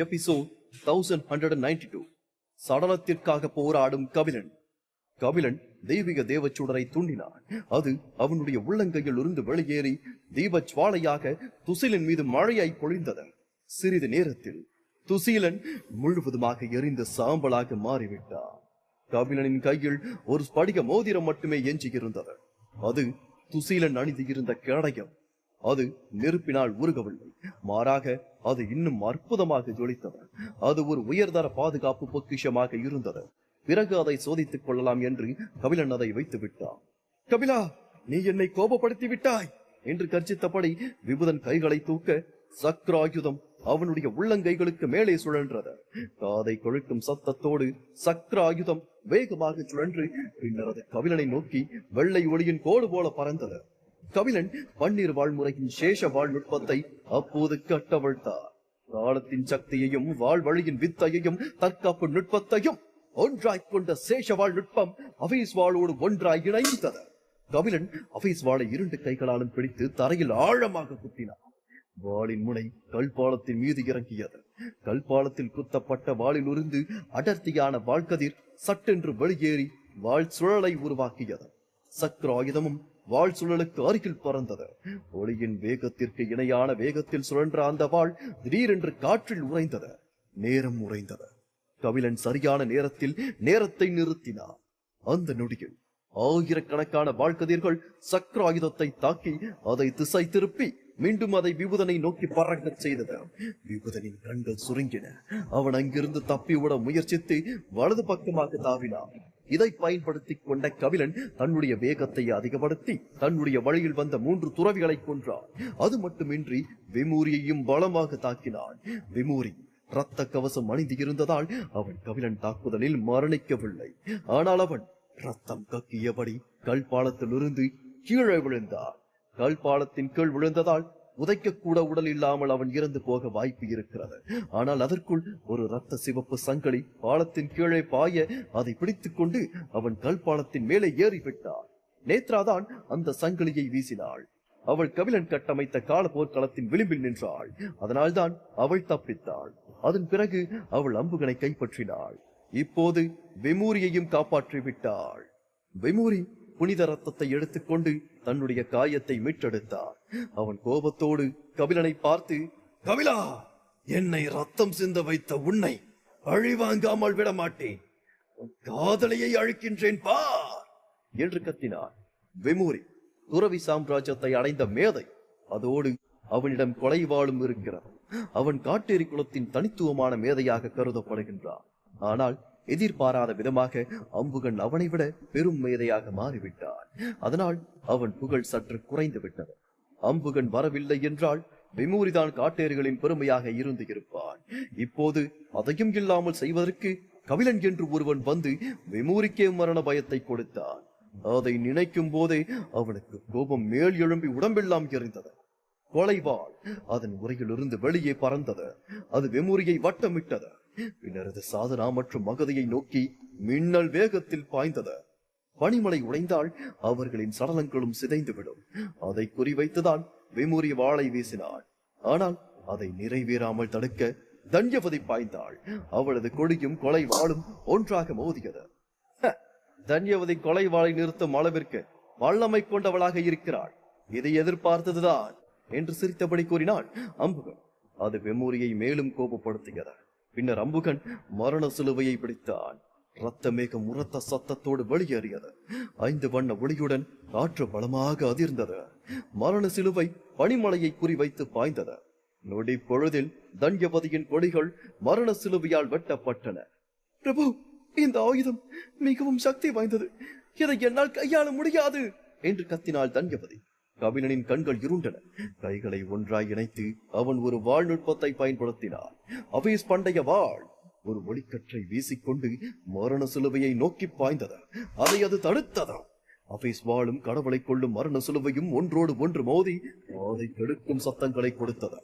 Episode 1192. சடலத்திற்காக போராடும் கபிலன். கபிலன் தெய்வீக தேவச்சுடரை தூண்டினான். அது அவனுடைய உள்ளங்கையில் இருந்து வெளியேறி தீபஜ்வாலையாக துசிலன் மீது மழையாய் பொழிந்தது. சிறிது நேரத்தில் துசீலன் முழுவதுமாக எரிந்து சாம்பலாக மாறிவிட்டான். கபிலனின் கையில் ஒரு ஸ்படிக மோதிரம் மட்டுமே எஞ்சியிருந்தது. அது துசீலன் அணிந்து இருந்த கேடயம். அது நெருப்பினால் உருகவில்லை, மாறாக அது இன்னும் அற்புதமாக ஜொலித்தது. அது ஒரு உயர்தர பாதுகாப்பு பொக்கிஷமாக இருந்தது. பிறகு அதை சோதித்துக் கொள்ளலாம் என்று கபிலன் அதை வைத்து விட்டான். கபிலா, நீ என்னை கோபப்படுத்தி விட்டாய் என்று கர்ஜித்தபடி விபுதன் கைகளை தூக்க சக்ராயுதம் அவனுடைய உள்ளங்கைகளுக்கு மேலே சுழன்றது. காதை கொழுக்கும் சத்தத்தோடு சக்ராயுதம் வேகமாக சுழன்று பின்னர் அது கபிலனை நோக்கி வெள்ளை ஒளியின் கோடு போல பறந்தது. கபிலன் பன்னீர் வாழ்முறையின் சேஷ வாழ் நுட்பத்தை அப்போது கட்டவிழ்த்தார். காலத்தின் சக்தியையும் வாழ்வழியின் வித்தையையும் தற்காப்பு நுட்பத்தையும் ஒன்றாய் கொண்ட சேஷ வாழ் நுட்பம் அபீஸ் வாளோடு ஒன்றாய் இணைந்தது. கபிலன் அபீஸ் வாளை இரண்டு கைகளாலும் பிடித்து தரையில் ஆழமாக குத்தினார். வாளின் முனை கல்பாலத்தின் மீது இறங்கியது. கல்பாலத்தில் குத்தப்பட்ட வாளில் இருந்து அடர்த்தியான வாழ்கதிர் சட்டென்று வெளியேறி வாழ் சுழலை உருவாக்கியது. சக்ராயுதமும் வாழ் சுழலுக்கு அருகில் பறந்தது. ஒளியின் வேகத்திற்கு இணையான வேகத்தில் சுழன்ற அந்த வாழ் திடீரென்று காற்றில் உறைந்தது. நேரம் உறைந்தது. கபிலன் சரியான நேரத்தில் நேரத்தை நிறுத்தினார். அந்த நொடியில் ஆயிரக்கணக்கான வாழ்கதிர்கள் சக்ராயுதத்தை தாக்கி அதை திசை திருப்பி மீண்டும் அதை விபுதனை நோக்கி பறக்கச் செய்தது. விபுதனின் கண்கள் சுருங்கின. அவன் அங்கிருந்து தப்பிவிட முயற்சித்து வலது பக்கமாக தாவினான். இதை பயன்படுத்திக் கொண்ட கபிலன் தன்னுடைய வேகத்தை அதிகப்படுத்தி தன்னுடைய வழியில் வந்த 3 துறவிகளை கொன்றான். அது மட்டுமின்றி விமூரியையும் பலமாக தாக்கினான். விமூரி இரத்த கவசம் அணிந்து இருந்ததால் அவன் கபிலன் தாக்குதலில் மரணிக்கவில்லை. ஆனால் அவன் ரத்தம் கக்கியபடி கல்பாலத்தில் இருந்து கீழே விழுந்தான். கல்பாலத்தின் கீழ் விழுந்ததால் உதைக்கக்கூட உடல் இல்லாமல் அவன் இறந்து போக வாய்ப்பு இருக்கிறது. ஆனால் அதற்குள் ஒரு இரத்த சிவப்பு சங்கிலி பாலத்தின் கீழே பாய அதை பிடித்துக் கொண்டு அவன் கல்பாலத்தின் மேலே ஏறிவிட்டான். நேத்ராதான் அந்த சங்கிலியை வீசினாள். அவள் கபிலன் கட்டமைத்த கால போர்க்களத்தின் விளிம்பில் நின்றாள். அதனால்தான் அவள் தப்பித்தாள். அதன் பிறகு அவள் அம்புகனை கைப்பற்றினாள். இப்போது விமூரியையும் காப்பாற்றி விட்டாள். விமூரி புனித ரத்தத்தை எடுத்துக்கொண்டு தன்னுடைய காயத்தை மீட்டெடுத்தார். அவன் கோபத்தோடு கபிலனை பார்த்து, கபிலா, என்னை ரத்தம் சிந்த வைத்த உன்னை அழிவாங்காமல் விட மாட்டேன். காதலையை அழிக்கின்றேன் பார் என்று கத்தினான். விமூரி துறவி சாம்ராஜ்யத்தை அடைந்த மேதை. அதோடு அவனிடம் கொலை வாளும் இருக்கிறது. அவன் காட்டேரி குலத்தின் தனித்துவமான மேதையாக கருதப்படுகின்றான். ஆனால் எதிர்பாராத விதமாக அம்புகன் அவனை விட பெரும் மேதையாக மாறிவிட்டான். அதனால் அவன் புகழ் சற்று குறைந்து விட்டது. அம்புகன் வரவில்லை என்றால் விமூரிதான் காட்டேரிகளின் பெருமையாக இருந்து இருப்பான். இப்போது அதையும் இல்லாமல் செய்வதற்கு கபிலன் என்று ஒருவன் வந்து விமூரிக்கே மரண பயத்தை கொடுத்தான். அதை நினைக்கும் போதே அவனுக்கு கோபம் மேல் எழும்பி உடம்பெல்லாம் எரிந்தது. கொலைவாள் அதன் உரையிலிருந்து வெளியே பறந்தது. அது விமூரியை வட்டமிட்டது. பின்னர் அது சாதனா மற்றும் மகதையை நோக்கி மின்னல் வேகத்தில் பாய்ந்தது. பனிமலை உடைந்தால் அவர்களின் சடலங்களும் சிதைந்துவிடும். அதை குறிவைத்துதான் விமூரி வாளை வீசினாள். ஆனால் அதை நிறைவேறாமல் தடுக்க தன்யவதி பாய்ந்தாள். அவளது கொடியும் கொலை வாளும் ஒன்றாக மோதியது. தன்யவதி கொலை வாளை நிறுத்தும் அளவிற்கு வல்லமை கொண்டவளாக இருக்கிறாள். இதை எதிர்பார்த்ததுதான் என்று சிரித்தபடி கூறினாள் அம்புகன். அது விமூரியை மேலும் கோபப்படுத்தியது. பின்னர் அம்புகன் மரண சிலுவையை பிடித்தான். இரத்த மேகம் உரத்த சத்தத்தோடு வெளியேறியது. 5 வண்ண ஒளியுடன் காற்று பலமாக அதிர்ந்தது. மரண சிலுவை பனிமலையை குறிவைத்து பாய்ந்தது. நொடி பொழுதில் தன்யவதியின் கொடிகள் மரண சிலுவையால் வெட்டப்பட்டன. பிரபு, இந்த ஆயுதம் மிகவும் சக்தி வாய்ந்தது. இதை என்னால் கையாள முடியாது என்று கத்தினாள் தன்யவதி. கபிலனின் கண்கள் இருண்டன. கைகளை ஒன்றாய் இணைத்து அவன் ஒரு வாழ் நுட்பத்தை பயன்படுத்தினான். அபீஸ் பண்டைய வாழ் ஒரு ஒளிக்கற்றை வீசிக்கொண்டு மரண சிலுவையை நோக்கி பாய்ந்தது. அதை அது தடுத்தது. அபீஸ் வாளும் கடவுளை கொள்ளும் மரண சிலுவையும் ஒன்றோடு ஒன்று மோதி அதை கெடுக்கும் சத்தங்களை கொடுத்தது.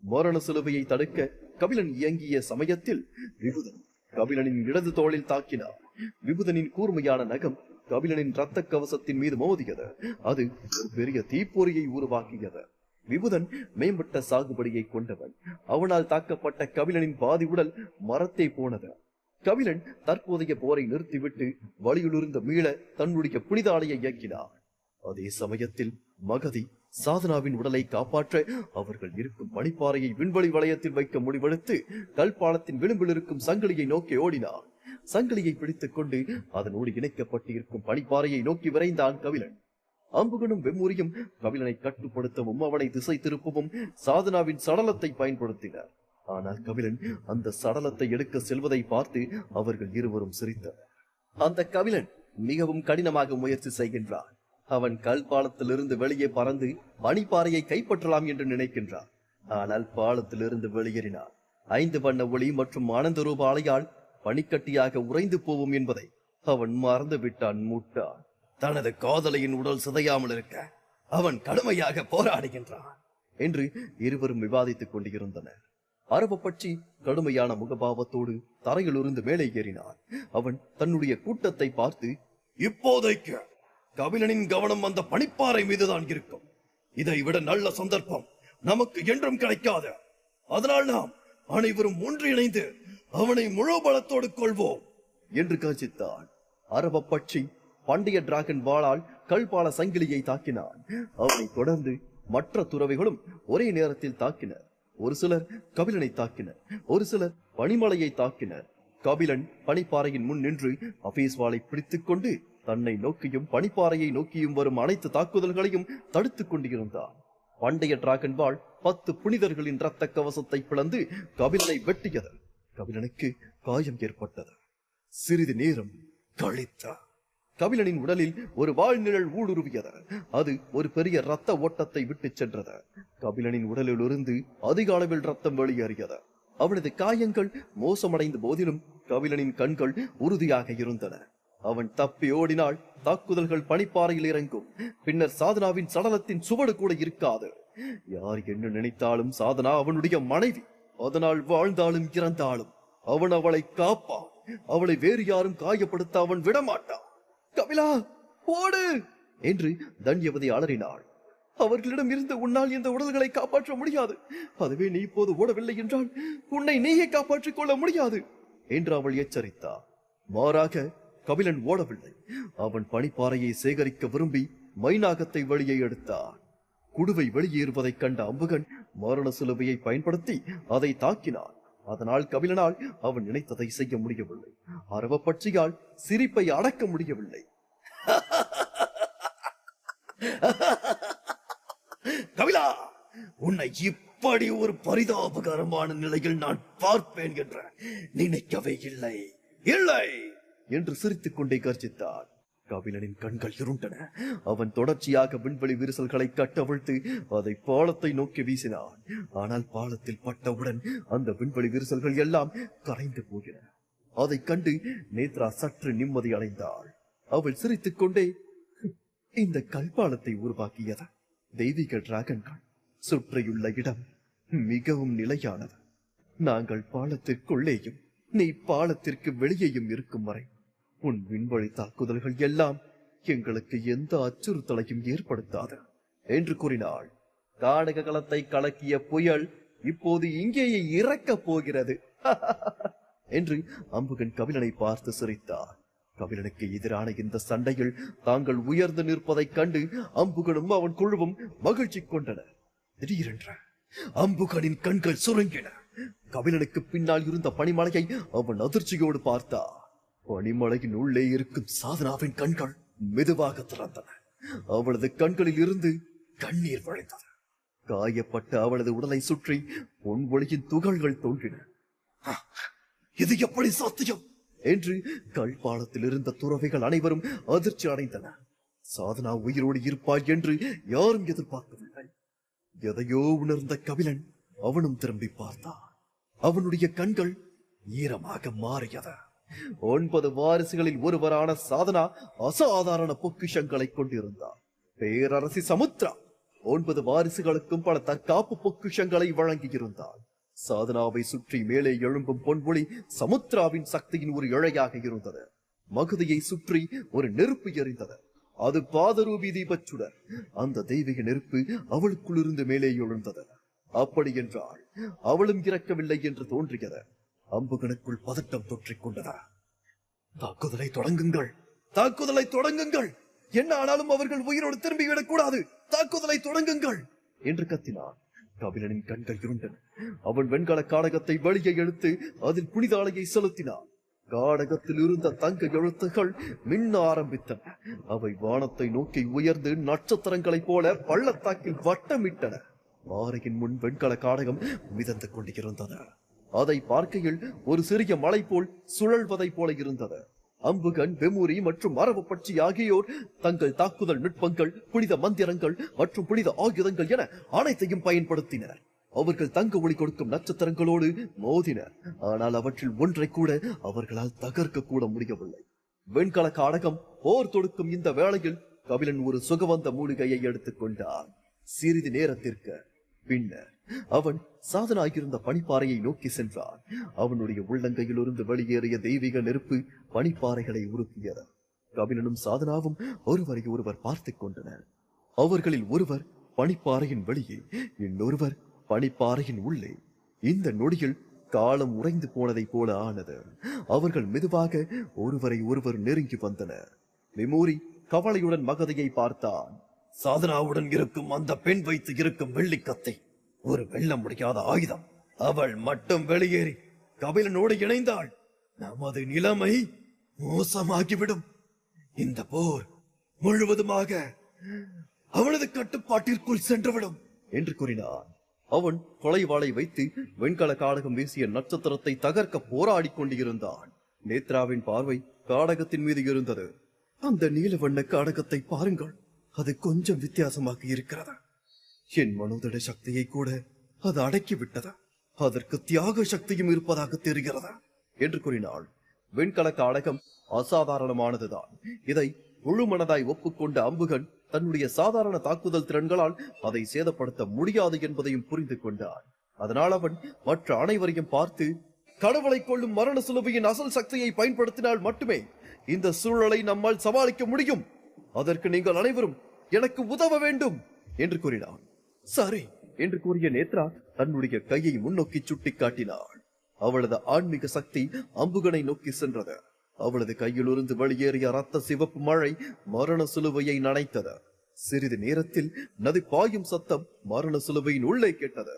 மரண சிலுவையை தடுக்க கபிலன் இயங்கிய சமயத்தில் விபுதன் கபிலனின் இடது தோளில் தாக்கினார். விபுதனின் கூர்மையான நகம் கபிலனின் இரத்த கவசத்தின் மீது மோதியது. அது ஒரு பெரிய தீப்பொறியை உருவாக்கியது. விபுதன் மேம்பட்ட சாகுபடியை கொண்டவன். அவனால் தாக்கப்பட்ட கபிலனின் பாதி உடல் மரத்தே போனது. கபிலன் தற்போதைய போரை நிறுத்திவிட்டு வழியிலிருந்து மீள தன்னுடைய புனித ஆலையை இயக்கினார். அதே சமயத்தில் மகதி சாதனாவின் உடலை காப்பாற்ற அவர்கள் இருக்கும் பனிப்பாறையை விண்வெளி வளையத்தில் வைக்க முடிவெடுத்து கல்பாலத்தின் விளிம்பில் இருக்கும் சங்கிலியை நோக்கி ஓடினார். சங்கிலியை பிடித்துக் கொண்டு அதனோடு இணைக்கப்பட்டு இருக்கும் பனிப்பாறையை நோக்கி விரைந்தான் கபிலன். அம்புகனும் வெம்முரியும் கபிலனை கட்டுப்படுத்தவும் அவனை திசை திருப்பவும் சாதனாவின் சடலத்தை பயன்படுத்தினர். ஆனால் கபிலன் அந்த சடலத்தை எடுக்க செல்வதை பார்த்து அவர்கள் இருவரும் சிரித்தனர். அந்த கபிலன் மிகவும் கடினமாக முயற்சி செய்கின்றான். அவன் கல் பாலத்திலிருந்து வெளியே பறந்து பனிப்பாறையை கைப்பற்றலாம் என்று நினைக்கின்றான். ஆனால் பாலத்திலிருந்து வெளியேறினான் 5 வண்ண ஒளி மற்றும் ஆனந்த ரூப அலையால் பனிக்கட்டியாக உறைந்து போவும் என்பதை அவன் மறந்து விட்டான். முட்டான். தனது காதலியின் உடல் சிதையாமல் இருக்க அவன் கடுமையாக போராடுகின்றான் என்று இருவரும் விவாதித்துக் கொண்டிருந்தனர். அரவப்பட்சி கடுமையான முகபாவத்தோடு தரையிலிருந்து மேலே ஏறினான். அவன் தன்னுடைய கூட்டத்தை பார்த்து, இப்போதைக்கு கபிலனின் கவனம் அந்த பனிப்பாறை மீதுதான் இருக்கும். இதை விட நல்ல சந்தர்ப்பம் நமக்கு என்றும் கிடைக்காது. அதனால் நாம் அனைவரும் ஒன்றிணைந்து அவனை முழு பலத்தோடு கொள்வோம் என்று கர்ஜித்தான். அரவப்பட்சி பண்டைய டிராகன் வாளால் கல்பால சங்கிலியை தாக்கினான். அவனை தொடர்ந்து மற்ற துறவிகளும் ஒரே நேரத்தில் தாக்கினர். ஒரு சிலர் கபிலனை தாக்கினர், ஒரு சிலர் பனிமலையை தாக்கினர். கபிலன் பனிப்பாறையின் முன் நின்று அபேஸ்வாலை பிடித்துக் கொண்டு தன்னை நோக்கியும் பனிப்பாறையை நோக்கியும் வரும் அனைத்து தாக்குதல்களையும் தடுத்துக் கொண்டிருந்தான். பண்டைய டிராகன் வாள் 10 புனிதர்களின் இரத்த கவசத்தை பிளந்து கபிலனை வெட்டியது. கபிலனுக்கு காயம் ஏற்பட்டது. சிறிது நேரம் கழித்தார். கபிலனின் உடலில் ஒரு வாழ்நிழல் ஊடுருவியது. அது ஒரு பெரிய இரத்த ஓட்டத்தை விட்டு சென்றது. கபிலனின் உடலில் இருந்து அதிக அளவில் ரத்தம் வெளியேறியது. அவனது காயங்கள் மோசமடைந்த போதிலும் கபிலனின் கண்கள் உறுதியாக இருந்தன. அவன் தப்பி ஓடினால் தாக்குதல்கள் பனிப்பாறையில் இறங்கும். பின்னர் சாதனாவின் சடலத்தின் சுவடு கூட இருக்காது. யார் என்ன நினைத்தாலும் சாதனா அவனுடைய மனைவி. அதனால் வாழ்ந்தாலும் இறந்தாலும் அவன் அவளை காப்பான். அவளை வேறு யாரும் காயப்படுத்த அவன் விடமாட்டான். கபிலா, ஓடு என்று தன்யவதி அலறினாள். அவர்களிடம் இருந்து உன்னால் இந்த உடல்களை காப்பாற்ற முடியாது. அதுவே நீ இப்போது ஓடவில்லை என்றால் உன்னை நீயே காப்பாற்றிக் கொள்ள முடியாது என்று அவள் எச்சரித்தார். மாறாக கபிலன் ஓடவில்லை. அவன் பனிப்பாறையை சேகரிக்க விரும்பி மைனாகத்தை வெளியே எடுத்தான். குடுவை வெளியேறுவதைக் கண்ட அம்புகன் மரண சிலுவையை பயன்படுத்தி அதை தாக்கினான். அதனால் கபிலனால் அவன் நினைத்ததை செய்ய முடியவில்லை. அரவப்பட்சியால் சிரிப்பை அடக்க முடியவில்லை. கபிலா, உன்னை இப்படி ஒரு பரிதாபகரமான நிலையில் நான் பார்ப்பேன் என்று நினைக்கவே இல்லை இல்லை என்று சிரித்துக் கொண்டே கர்ஜித்தான். கபிலனின் கண்கள் இருண்டன. அவன் தொடர்ச்சியாக விண்வெளி விரிசல்களை கட்டவிழ்த்து அதை பாலத்தை நோக்கி வீசினான். ஆனால் பாலத்தில் பட்டவுடன் அந்த விண்வெளி விரிசல்கள் எல்லாம் கரைந்து போகின. அதை கண்டு நேத்ரா சற்று நிம்மதி அடைந்தாள். அவள் சிரித்துக் கொண்டே, இந்த கல்பாலத்தை உருவாக்கியது தெய்வீக டிராகன்கள். சுற்றியுள்ள இடம் மிகவும் நிலையானது. நாங்கள் பாலத்திற்குள்ளேயும் நீ பாலத்திற்கு வெளியேயும் இருக்கும் வரை உன் விண்வெளி தாக்குதல்கள் எல்லாம் எங்களுக்கு எந்த அச்சுறுத்தலையும் ஏற்படுத்தாது என்று கூறினாள். காடக களத்தை கலக்கிய புயல் இப்போது இங்கேயே இறக்கப் போகிறது என்று அம்புகன் கபிலனை பார்த்து சிரித்தார். கபிலனுக்கு எதிரான இந்த சண்டையில் தாங்கள் உயர்ந்து நிற்பதைக் கண்டு அம்புகனும் அவன் குழுவும் மகிழ்ச்சி கொண்டனர். திடீரென்ற அம்புகனின் கண்கள் சுருங்கின. கபிலனுக்கு பின்னால் இருந்த பனிமலையை அவன் அதிர்ச்சியோடு பார்த்தார். பனிமலையின் உள்ளே இருக்கும் சாதனாவின் கண்கள் மெதுவாக திறந்தன. அவளது கண்களில் இருந்து கண்ணீர் வழிந்தது. காயப்பட்ட அவளது உடலை சுற்றி பொன்வொளியின் துகள்கள் தோன்றின. இது எப்படி சாத்தியம் என்று கல்பாலத்தில் இருந்த துறவிகள் அனைவரும் அதிர்ச்சி அடைந்தனர். சாதனா உயிரோடு இருப்பாள் என்று யாரும் எதிர்பார்க்கவில்லை. எதையோ உணர்ந்த கபிலன் அவனும் திரும்பி பார்த்தான். அவனுடைய கண்கள் ஈரமாக மாறியது. 9 வாரிசுகளில் ஒருவரான சாதனா அசாதாரண பொக்கிஷங்களை கொண்டிருந்தார். பேரரசி சமுத்ரா 9 வாரிசுகளுக்கும் பல தற்காப்பு பொக்கிஷங்களை வழங்கியிருந்தார். சாதனாவை சுற்றி மேலே எழும்பும் பொன்வொளி சமுத்ராவின் சக்தியின் ஒரு இழையாக இருந்தது. மகதியை சுற்றி ஒரு நெருப்பு எரிந்தது. அது பாதரூபி தீபச்சுடர். அந்த தெய்வீக நெருப்பு அவளுக்குள் இருந்து மேலே எழுந்தது. அப்படி என்றால் அவளும் இறக்கவில்லை என்று தோன்றியது. அம்புகனுக்குள் பதட்டம் தொற்றிக் கொண்டதா. தாக்குதலை தொடங்குங்கள், தாக்குதலை தொடங்குங்கள், என்ன ஆனாலும் அவர்கள் உயிரோடு திரும்பிவிடக் கூடாது, தாக்குதலை தொடங்குங்கள் என்று கத்தினான். கபிலனின் கண்கள் இருண்டன. அவன் வெண்கல காடகத்தை வெளியே எடுத்து அதில் புனித ஆலையை செலுத்தினான். காடகத்தில் இருந்த தங்க எழுத்துகள் மின்ன ஆரம்பித்தன. அவை வானத்தை நோக்கி உயர்ந்து நட்சத்திரங்களைப் போல பள்ளத்தாக்கில் வட்டமிட்டன. மாறையின் முன் வெண்கல காடகம் மிதந்து கொண்டிருந்தது. அதை பார்க்கையில் ஒரு சிறிய மலை போல் சுழல்வதை போல இருந்தது. அம்புகன், வெமுரி மற்றும் மரபப்பட்சி ஆகியோர் தங்கள் தாக்குதல் நுட்பங்கள், புனித மந்திரங்கள் மற்றும் புனித ஆயுதங்கள் என அனைத்தையும் பயன்படுத்தினர். அவர்கள் தங்க ஒளி கொடுக்கும் நட்சத்திரங்களோடு மோதினர். ஆனால் அவற்றில் ஒன்றை கூட அவர்களால் தகர்க்க கூட முடியவில்லை. வெண்கல காடகம் போர் தொடுக்கும் இந்த வேளையில் கபிலன் ஒரு சுகவந்த மூலிகையை எடுத்துக் கொண்டார். சிறிது நேரத்திற்கு பின்னர் அவன் சாதனாகிருந்த பனிப்பாறையை நோக்கி சென்றான். அவனுடைய உள்ளங்கையிலிருந்து வெளியேறிய தெய்வீக நெருப்பு பனிப்பாறைகளை உருக்கியது. கபிலனும் சாதனாவும் ஒருவரை ஒருவர் பார்த்துக் கொண்டனர். அவர்களில் ஒருவர் பனிப்பாறையின் வெளியே, இன்னொருவர் பனிப்பாறையின் உள்ளே. இந்த நொடியில் காலம் உறைந்து போனதை போல ஆனது. அவர்கள் மெதுவாக ஒருவரை ஒருவர் நெருங்கி வந்தனர். மெமோரி கவலையுடன் மகதையை பார்த்தான். சாதனாவுடன் இருக்கும் அந்த பெண் வைத்து இருக்கும் வெள்ளிக்கத்தை ஒரு வெல்ல முடியாத ஆயுதம். அவள் மட்டும் வெளியேறி கபிலனோடு இணைந்தாள், நமது நிலைமை மோசமாகிவிடும். இந்த போர் முழுவதுமாக அவனது கட்டுப்பாட்டிற்குள் சென்றுவிடும் என்று கூறினான். அவன் கொலைவாளை வைத்து வெண்கல காடகம் வீசிய நட்சத்திரத்தை தகர்க்க போராடி கொண்டிருந்தான். நேத்ராவின் பார்வை காடகத்தின் மீது இருந்தது. அந்த நீல வண்ண காடகத்தை பாருங்கள், அது கொஞ்சம் வித்தியாசமாக இருக்கிறதா? என் மனோதட சக்தியை கூட அது அடக்கிவிட்டதா? அதற்கு தியாக சக்தியும் இருப்பதாக தெரிகிறதா என்று கூறினாள். வெண்கல காடகம் அசாதாரணமானதுதான். இதை முழு மனதாய் ஒப்புக்கொண்ட அம்புகன் தன்னுடைய சாதாரண தாக்குதல் திறன்களால் அதை சேதப்படுத்த முடியாது என்பதையும் புரிந்து கொண்டான். அதனால் அவன் மற்ற அனைவரையும் பார்த்து, கடவுளை கொள்ளும் மரண சிலுவையின் அசல் சக்தியை பயன்படுத்தினால் மட்டுமே இந்த சூழலை நம்மால் சமாளிக்க முடியும். அதற்கு நீங்கள் அனைவரும் எனக்கு உதவ வேண்டும் என்று கூறினான். சரி என்று கூறிய நேத்ரா தன்னுடைய கையை முன்னோக்கி சுட்டி காட்டினாள். அவளது ஆன்மீக சக்தி அம்புகனை நோக்கி சென்றது. அவளது கையிலிருந்து வெளியேறிய ரத்த சிவப்பு மழை மரண சிலுவையை நனைத்தது. சிறிது நேரத்தில் நதி பாயும் சத்தம் மரண சிலுவையின் உள்ளே கேட்டது.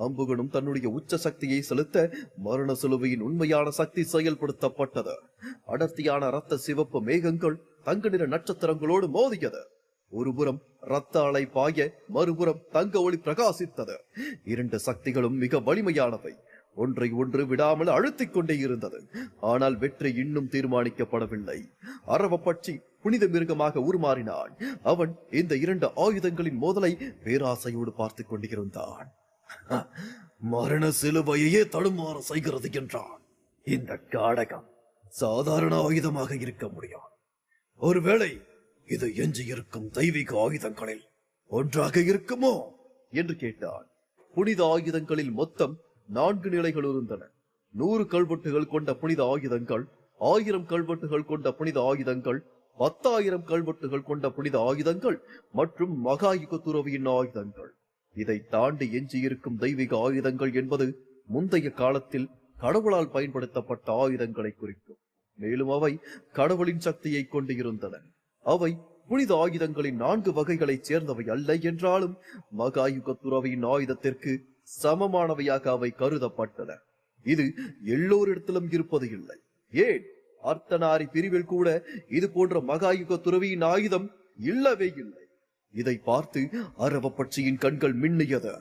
அம்புகனும் தன்னுடைய உச்ச சக்தியை செலுத்த மரண சிலுவையின் உண்மையான சக்தி செயல்படுத்தப்பட்டது. அடர்த்தியான ரத்த சிவப்பு மேகங்கள் தங்க நிற நட்சத்திரங்களோடு மோதியது. ஒருபுறம் ரத்த அலை பாய, மறுபுறம் தங்க ஒளி பிரகாசித்தது. இரண்டு சக்திகளும் மிக வலிமையானவை. ஒன்றை ஒன்று விடாமல் அழுத்திக் கொண்டே இருந்தது. ஆனால் வெற்றி இன்னும் தீர்மானிக்கப்படவில்லை. அரவப்பட்சி புனித மிருகமாக உருமாறினான். அவன் இந்த இரண்டு ஆயுதங்களின் மோதலை பேராசையோடு பார்த்துக் கொண்டிருந்தான். மரண சிலுவையே தடுமாற செய்கிறது என்றான். இந்த காடகம் சாதாரண ஆயுதமாக இருக்க முடியும். ஒருவேளை இது எஞ்சியிருக்கும் தெய்வீக ஆயுதங்களில் ஒன்றாக இருக்குமோ என்று கேட்டான். புனித ஆயுதங்களில் மொத்தம் 4 நிலைகள் இருந்தன. 100 கல்வெட்டுகள் கொண்ட புனித ஆயுதங்கள், 1000 கல்வெட்டுகள் கொண்ட புனித ஆயுதங்கள், 10,000 கல்வெட்டுகள் கொண்ட புனித ஆயுதங்கள் மற்றும் மகாயுக துறவியின் ஆயுதங்கள். இதை தாண்டி எஞ்சியிருக்கும் தெய்வீக ஆயுதங்கள் என்பது முந்தைய காலத்தில் கடவுளால் பயன்படுத்தப்பட்ட ஆயுதங்களை குறிக்கும். மேலும் அவை கடவுளின் சக்தியை கொண்டு இருந்தன. அவை புனித ஆயுதங்களின் 4 வகைகளைச் சேர்ந்தவை அல்ல என்றாலும் மகாயுக துறவியின் ஆயுதத்திற்கு சமமானவையாக அவை கருதப்பட்டன. இது எல்லோரிடத்திலும் இருப்பது இல்லை. ஏன் அர்த்தநாரி பிரிவில் கூட இது போன்ற மகாயுக துறவியின் ஆயுதம் இல்லவே இல்லை. இதை பார்த்து அரவப்பட்சியின் கண்கள் மின்னியது.